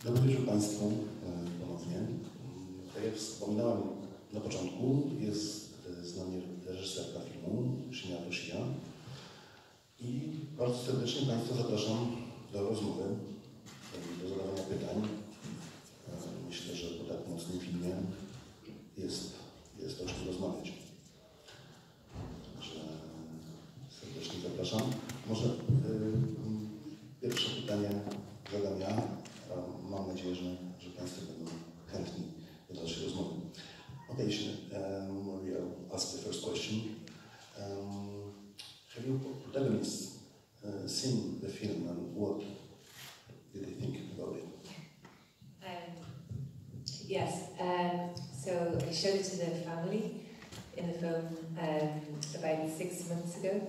Dobry wieczór Państwu ponownie. Tak jak wspominałem na początku, jest z nami reżyserka filmu Sinėad i bardzo serdecznie Państwa zapraszam do rozmowy, do zadawania pytań. Myślę, że po tak mocnym filmie jest o czym rozmawiać. Także serdecznie zapraszam. Może pierwsze pytanie zadam ja. Mam nadzieję, że Państwo będą chętni do dalszej rozmowy. Okay, I'll ask the first question. Have you protagonists seen the film and what did they think about it? Yes, so I showed it to the family in the film about 6 months ago,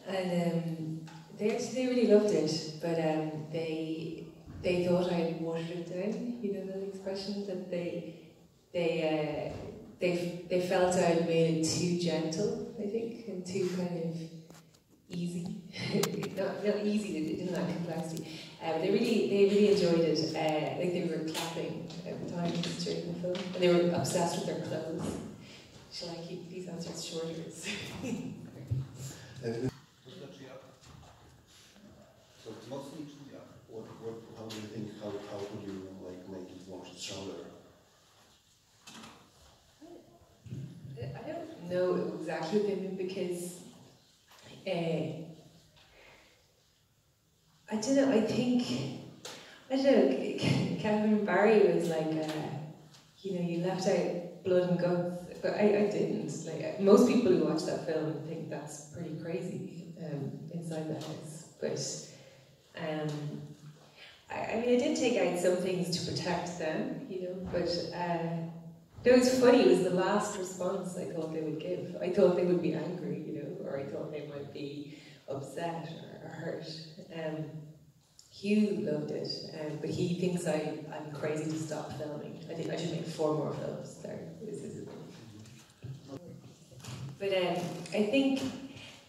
and they really loved it, but they thought I had watered it down. You know that expression, that they felt I had made it too gentle, I think, and too kind of easy. not easy, it didn't have complexity. They really enjoyed it. Like they were clapping at times during the film, and they were obsessed with their clothes. Shall I keep these answers shorter? How do you think? How would you make it more stronger? I don't know exactly what they mean, because I don't know. I don't know. Kevin Barry was like, you left out blood and guts, but I didn't. Like most people who watch that film think that's pretty crazy inside the house, but. I mean, I did take out some things to protect them, but it was funny. It was the last response I thought they would give. I thought they would be angry, or I thought they might be upset or hurt. Hugh loved it, but he thinks I'm crazy to stop filming. I should make 4 more films. But I think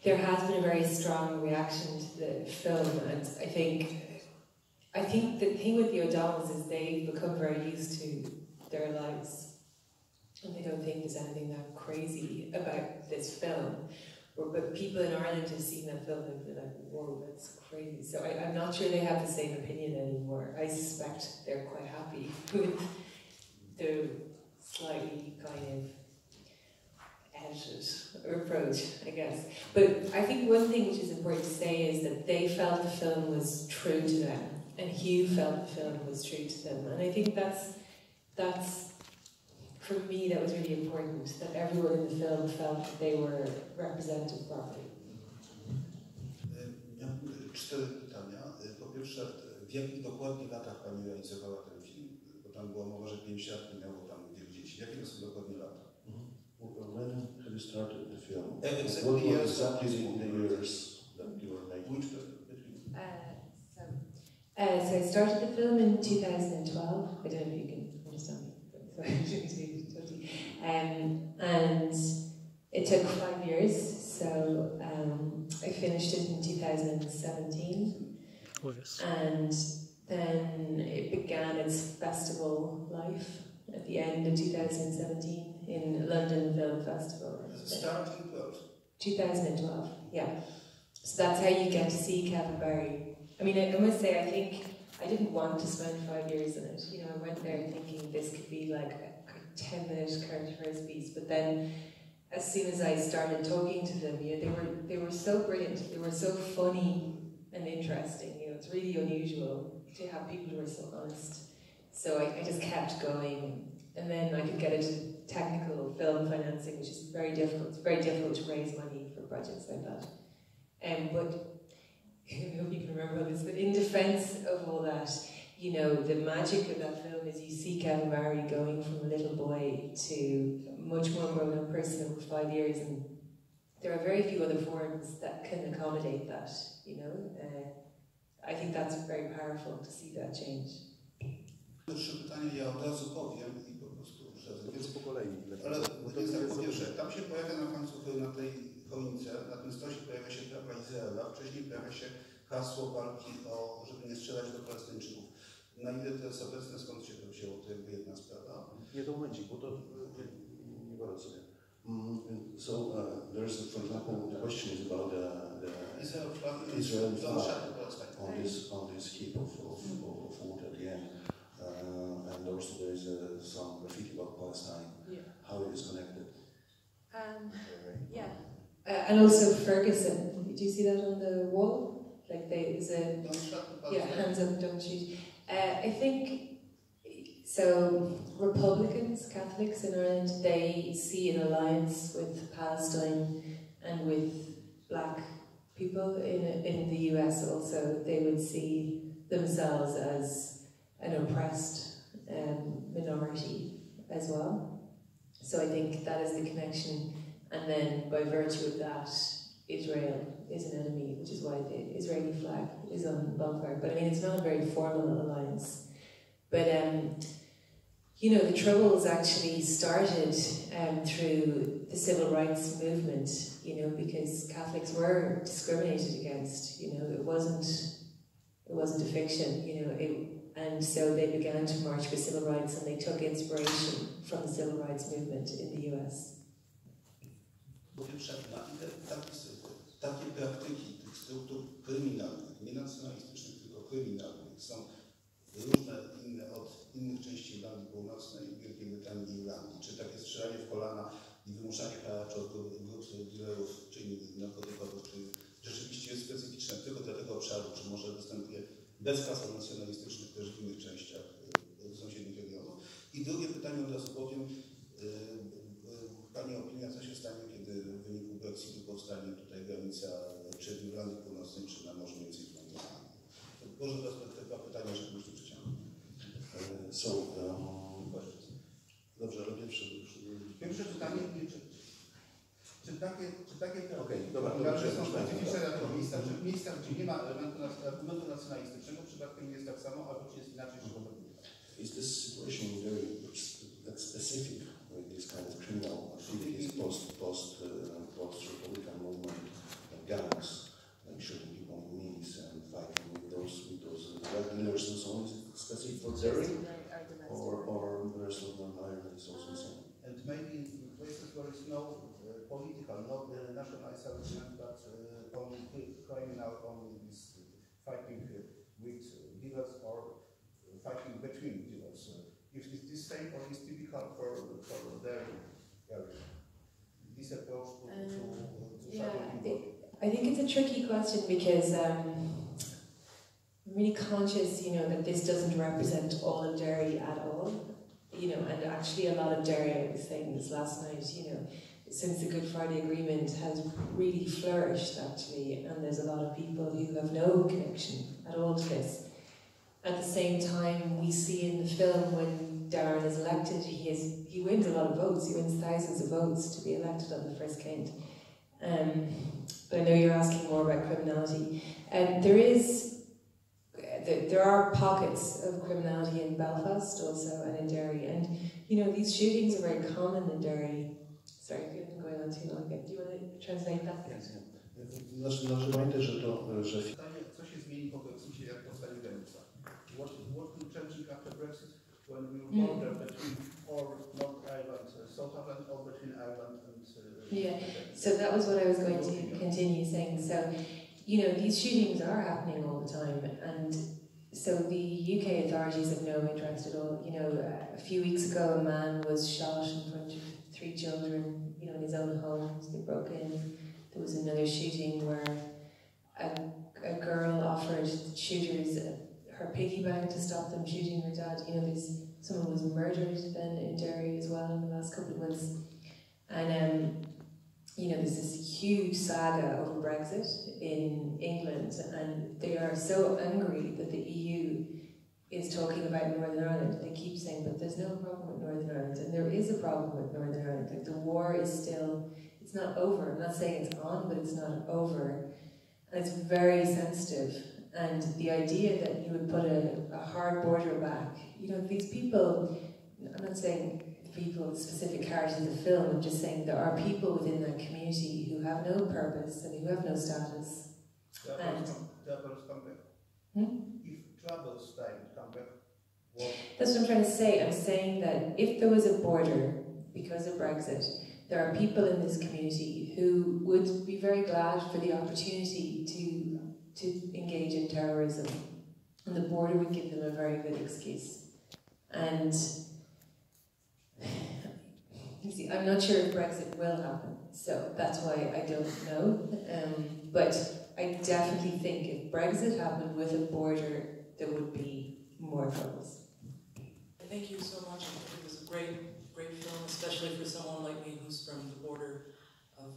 there has been a very strong reaction to the film, and I think the thing with the O'Donnells is they've become very used to their lives, and they don't think there's anything that crazy about this film. But people in Ireland have seen that film and been like, whoa, that's crazy. So I'm not sure they have the same opinion anymore. I suspect they're quite happy with the slightly kind of edited approach, I guess. But I think one thing which is important to say is that they felt the film was true to them, and Hugh felt the film was true to them. And I think that's for me, that was really important, that everyone in the film felt that they were represented properly. Miałem 4 pytania. Po pierwsze, w jakich dokładnie latach Pani realizowała ten film? Bo tam była mowa, że 5 lat minęło tam wielu dzieci. Jakie to są dokładnie lata? When have you started the film? Exactly, What were exactly the years that you were making? So I started the film in 2012. I don't know if you can understand me. And it took 5 years, so I finished it in 2017, and then it began its festival life at the end of 2017 in London Film Festival. Starting 2012, yeah. So that's how you get to see Kevin Barry. I mean, I must say, I think I didn't want to spend 5 years in it. I went there thinking this could be like a 10-minute character piece, but then as soon as I started talking to them, they were so brilliant. They were so funny and interesting. It's really unusual to have people who are so honest. So I just kept going, and then I could get into technical film financing, which is very difficult. It's very difficult to raise money for projects like that. But I hope you can remember all this, but in defense of all that, the magic of that film is you see Kevin Barry going from a little boy to a much more grown-up person over 5 years, and there are very few other forms that can accommodate that, I think that's very powerful to see that change. 3 pytania ja od razu powiem i po prostu więc po kolei. Ale jest tak, po pierwsze, tam się pojawia na końcu na tej choince, na tym stosie pojawia się prawa Izraela, wcześniej pojawia się hasło walki żeby nie strzelać do Palestyńczyków. Na ile to jest obecne, skąd się to wzięło, to jakby jedna sprawa. Nie to momencik, bo to nie bardzo sobie. So there's, for example, the question is about the Israeli flag on this heap of wood at the end, and also there is some graffiti about Palestine. Yeah. How it is connected? Yeah. And also Ferguson. Do you see that on the wall? Like there's a hands up, don't shoot. I think. So Republicans, Catholics in Ireland, they see an alliance with Palestine and with black people in the US also. They would see themselves as an oppressed minority as well. So I think that is the connection. And then by virtue of that, Israel is an enemy, which is why the Israeli flag is on bonfire. But I mean, it's not a very formal alliance. But, you know, the Troubles actually started through the civil rights movement, you know, because Catholics were discriminated against, you know, it wasn't a fiction, you know, and so they began to march for civil rights and they took inspiration from the civil rights movement in the US. Takie praktyki tych struktur kryminalnych, nie nacjonalistycznych, tylko kryminalnych, są różne inne od innych części Irlandii Północnej, Wielkiej Brytanii i Irlandii. Czy takie strzelanie w kolana i wymuszanie haraczu od grup dealerów czy innych narkotykowych, czy rzeczywiście jest specyficzne tylko dla tego obszaru, czy może występuje bez hasł nacjonalistycznych też w innych częściach sąsiednich regionów? I drugie pytanie od razu powiem. Pani opinia, co się stanie, kiedy w wyniku Brexitu powstanie tutaj granica czy w Irlandii Północnej, czy na Morzu Międzynarodowym? Może teraz te dwa pytania, żeby już tu przyciągnąć. Dobrze, ale pierwsze pytanie, czy takie dobrze, są specyficzne dla tego miejsca, czy w miejscach, gdzie nie ma argumentu nacjonalistycznego, przypadkiem jest tak samo, albo czy jest inaczej, czy is this situation very specific with this kind of criminal activities post-Republican movement, gangs, like shooting people in knees and fighting with those drug dealers and so on? Is it specific for Derry, or the rest of Northern Ireland is also the same? And maybe in places where it's no political, not nationalist argument, but only criminal, only this fighting with dealers or fighting between dealers. If it's the same or is typical for their area, this approach to I think it's a tricky question because I'm really conscious, you know, that this doesn't represent all of Derry at all, you know, and actually a lot of Derry, I was saying this last night, you know, since the Good Friday Agreement has really flourished actually, and there's a lot of people who have no connection at all to this. At the same time, we see in the film when Darren is elected, he wins a lot of votes, he wins thousands of votes to be elected on the first count. But I know you're asking more about criminality. There are pockets of criminality in Belfast also and in Derry, and you know these shootings are very common in Derry. Sorry, if you've been going on too long. Do you want to translate that? Yes. Pamiętaj, że co się zmieni po Brexicie, jak powstanie granica? What will change after Brexit when we border between or North Ireland, South Ireland, or between Ireland and yeah. So that was what I was going to continue saying. So, you know, these shootings are happening all the time, and so the UK authorities have no interest at all. You know, a few weeks ago, a man was shot in front of 3 children, you know, in his own home. They broke in. There was another shooting where a girl offered shooters her piggy bank to stop them shooting her dad. You know, someone was murdered then in Derry as well in the last couple of months. And, you know, there's this huge saga over Brexit in England, and they are so angry that the EU is talking about Northern Ireland. They keep saying, but there's no problem with Northern Ireland, and there is a problem with Northern Ireland. Like, the war is still, it's not over. I'm not saying it's on, but it's not over. And it's very sensitive. And the idea that you would put a hard border back, you know, these people, I'm not saying people, specific characters in the film, I'm just saying there are people within that community who have no purpose and who have no status. Troubles come back. If troubles come back, That's what I'm trying to say. I'm saying that if there was a border because of Brexit, there are people in this community who would be very glad for the opportunity to engage in terrorism, and the border would give them a very good excuse. And you see, I'm not sure if Brexit will happen, so that's why I don't know. But I definitely think if Brexit happened with a border, there would be more troubles. Thank you so much. I think it was a great film, especially for someone like me who's from the border of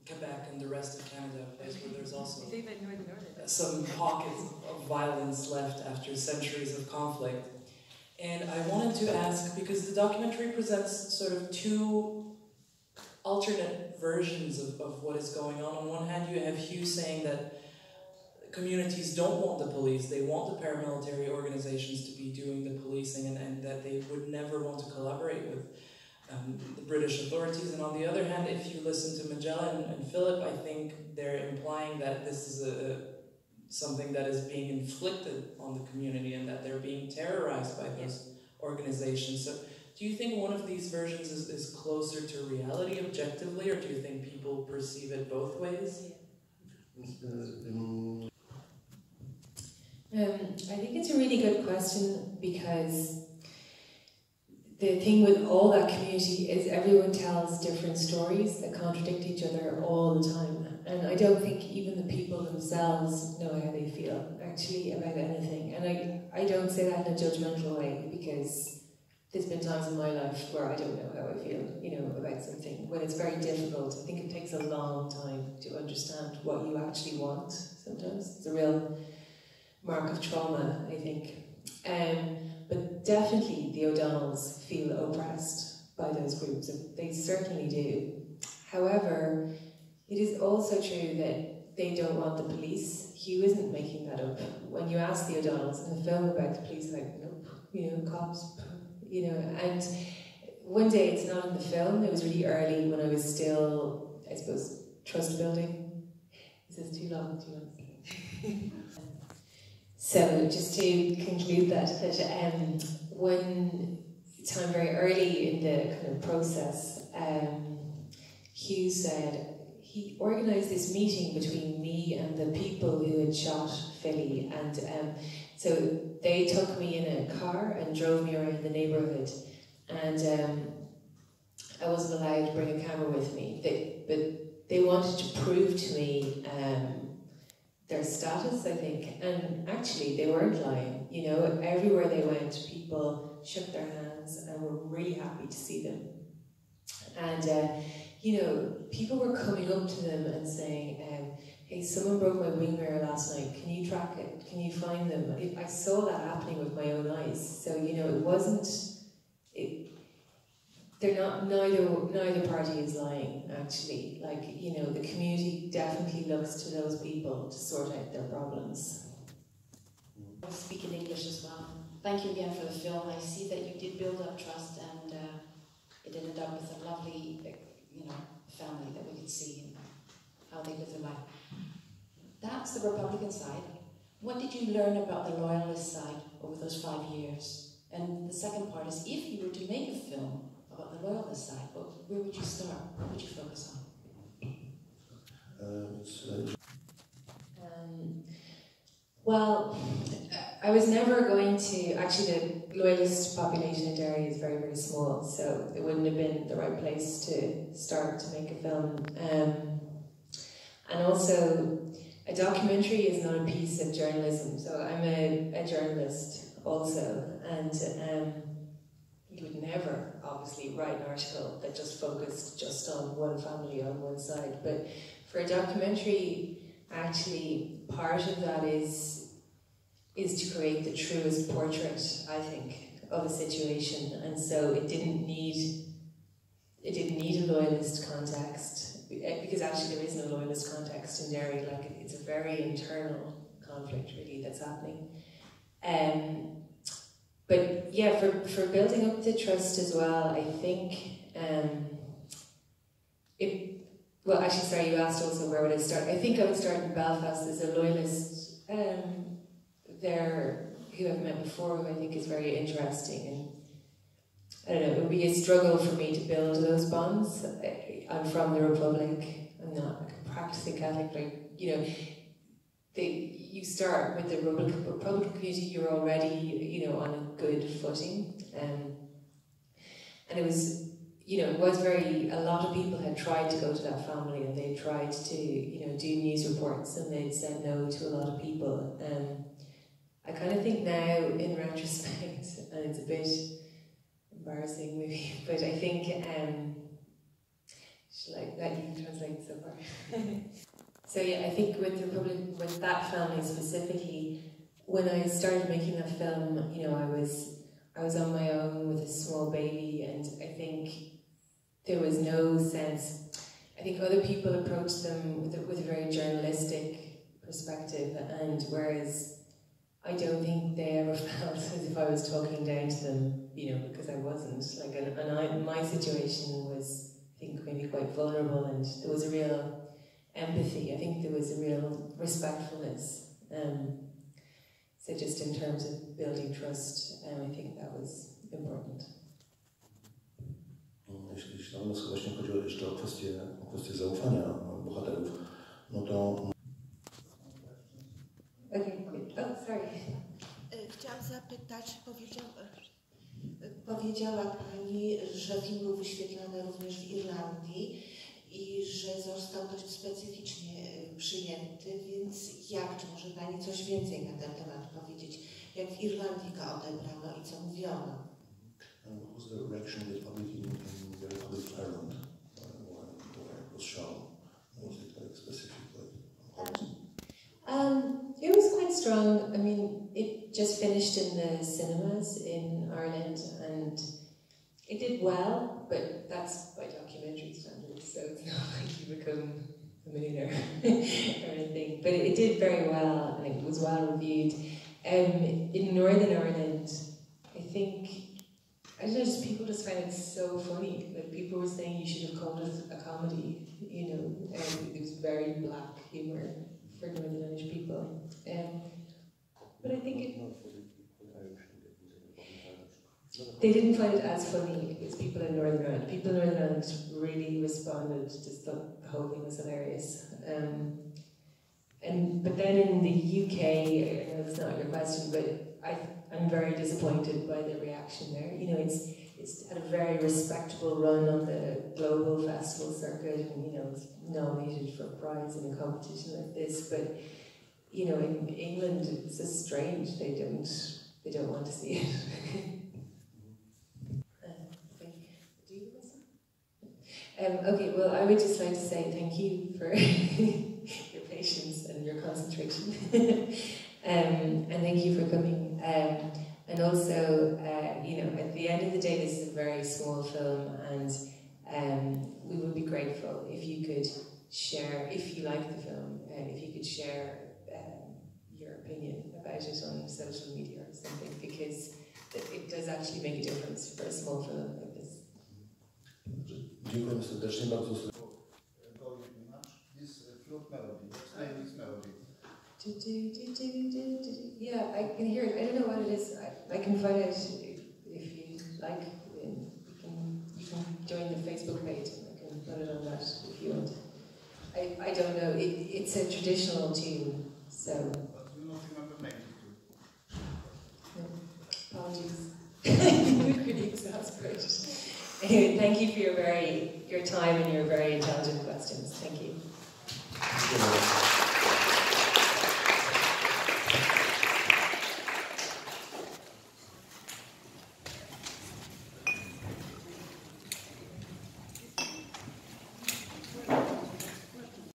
Quebec and the rest of Canada, a place where there's also some pockets of violence left after centuries of conflict. And I wanted to ask, because the documentary presents sort of two alternate versions of what is going on. On one hand, you have Hugh saying that communities don't want the police, they want the paramilitary organizations to be doing the policing, and that they would never want to collaborate with the British authorities. And on the other hand, if you listen to Magella and Philip, I think they're implying that this is something that is being inflicted on the community and that they're being terrorized by those organizations. So do you think one of these versions is closer to reality objectively, or do you think people perceive it both ways? I think it's a really good question, because the thing with all that community is everyone tells different stories that contradict each other all the time. And I don't think even the people themselves know how they feel, actually, about anything. And I don't say that in a judgmental way, because there's been times in my life where I don't know how I feel, about something. When it's very difficult, I think it takes a long time to understand what you actually want sometimes. It's a real mark of trauma, I think. But definitely the O'Donnells feel oppressed by those groups. They certainly do. However, it is also true that they don't want the police. Hugh isn't making that up. When you ask the O'Donnells in the film about the police, like, nope, cops, and one day, it's not in the film, it was really early when I was still, I suppose, trust building. Is this too long? So just to conclude that one time very early in the kind of process, Hugh said he organised this meeting between me and the people who had shot Philly, and so they took me in a car and drove me around the neighbourhood, and I wasn't allowed to bring a camera with me, but they wanted to prove to me their status, I think, and actually they weren't lying. Everywhere they went, people shook their hands and were really happy to see them. And people were coming up to them and saying, hey, someone broke my wing mirror last night, can you track it? Can you find them? I saw that happening with my own eyes. So, it wasn't, they're not, neither party is lying, actually. The community definitely looks to those people to sort out their problems. I'll speak in English as well. Thank you again for the film. I see that you did build up trust, and it ended up with a lovely, family that we could see and how they live their life. That's the Republican side. What did you learn about the Loyalist side over those 5 years? And the second part is, if you were to make a film about the Loyalist side, where would you start? What would you focus on? Well, I was never going to, actually the Loyalist population in Derry is very, very small, so it wouldn't have been the right place to start to make a film. And also, a documentary is not a piece of journalism, so I'm a journalist also, and you would never, obviously, write an article that just focused just on one family on one side, but for a documentary, actually, part of that is to create the truest portrait, I think, of a situation, and so it didn't need a Loyalist context, because actually there is no Loyalist context in Derry. It's a very internal conflict, really, that's happening. But yeah, for building up the trust as well, I think well, actually, sorry, you asked also where would I start. I think I would start in Belfast as a Loyalist. There who I've met before, who I think is very interesting. And I don't know, it would be a struggle for me to build those bonds. I'm from the Republic. I'm not a practicing Catholic. Like, you know, you start with the Republican community. You're already, you know, on a good footing. And it was, you know, it was very. A lot of people had tried to go to that family, and they tried to, you know, do news reports, and they'd said no to a lot of people. I kind of think now, in retrospect, and it's a bit embarrassing maybe, but I think, should I let you translate so far? So yeah, I think with the Republic, with that family specifically, when I started making that film, you know, I was on my own with a small baby, and I think there was no sense. I think other people approached them with a very journalistic perspective, and whereas I don't think they ever felt as if I was talking down to them, you know, because I wasn't. Like, and my situation was, I think, maybe quite vulnerable, and there was a real empathy. I think there was a real respectfulness. So just in terms of building trust, I think that was important. Jeśli tam właśnie chodziło jeszcze o kwestię zaufania bohaterów, no to... Sorry. Chciałam zapytać, powiedziała Pani, że film był wyświetlany również w Irlandii i że został dość specyficznie przyjęty, więc czy może Pani coś więcej na ten temat powiedzieć? Jak w Irlandii go odebrano i co mówiono? What was the reaction of the public in the Republic of Ireland where it was shown? Was it like specific? It was quite strong. I mean, it just finished in the cinemas in Ireland, and it did well, but that's by documentary standards, so it's not like you become a millionaire or anything. But it did very well, and it was well reviewed. In Northern Ireland, I think, I don't know, just people just find it so funny. Like, people were saying you should have called it a comedy, you know, and it was very black humour for Northern Irish people. But I think they didn't find it as funny as people in Northern Ireland. People in Northern Ireland really responded, just thought the whole thing was hilarious. But then in the UK, I know it's not your question, but I'm very disappointed by the reaction there. You know, it's had a very respectable run on the global festival circuit, and, you know, it's nominated for a prize in a competition like this. But, you know, in England, it's just strange. They don't want to see it. Okay, well, I would just like to say thank you for your patience and your concentration, and thank you for coming. And also, you know, at the end of the day, this is a very small film, and we would be grateful if you could share, if you like the film, if you could share your opinion about it on social media or something, because it does actually make a difference for a small film like this. Dziękuję serdecznie, bardzo. This flute melody. What's name is melody? Yeah, I can hear it. I don't know what it is. I can find out if you like. You can join the Facebook page, and I can put it on that if you want. I don't know. It's a traditional tune, so. But you not remember name No, apologies. You're really exasperated. Anyway, thank you for your time and your very intelligent questions. Thank you.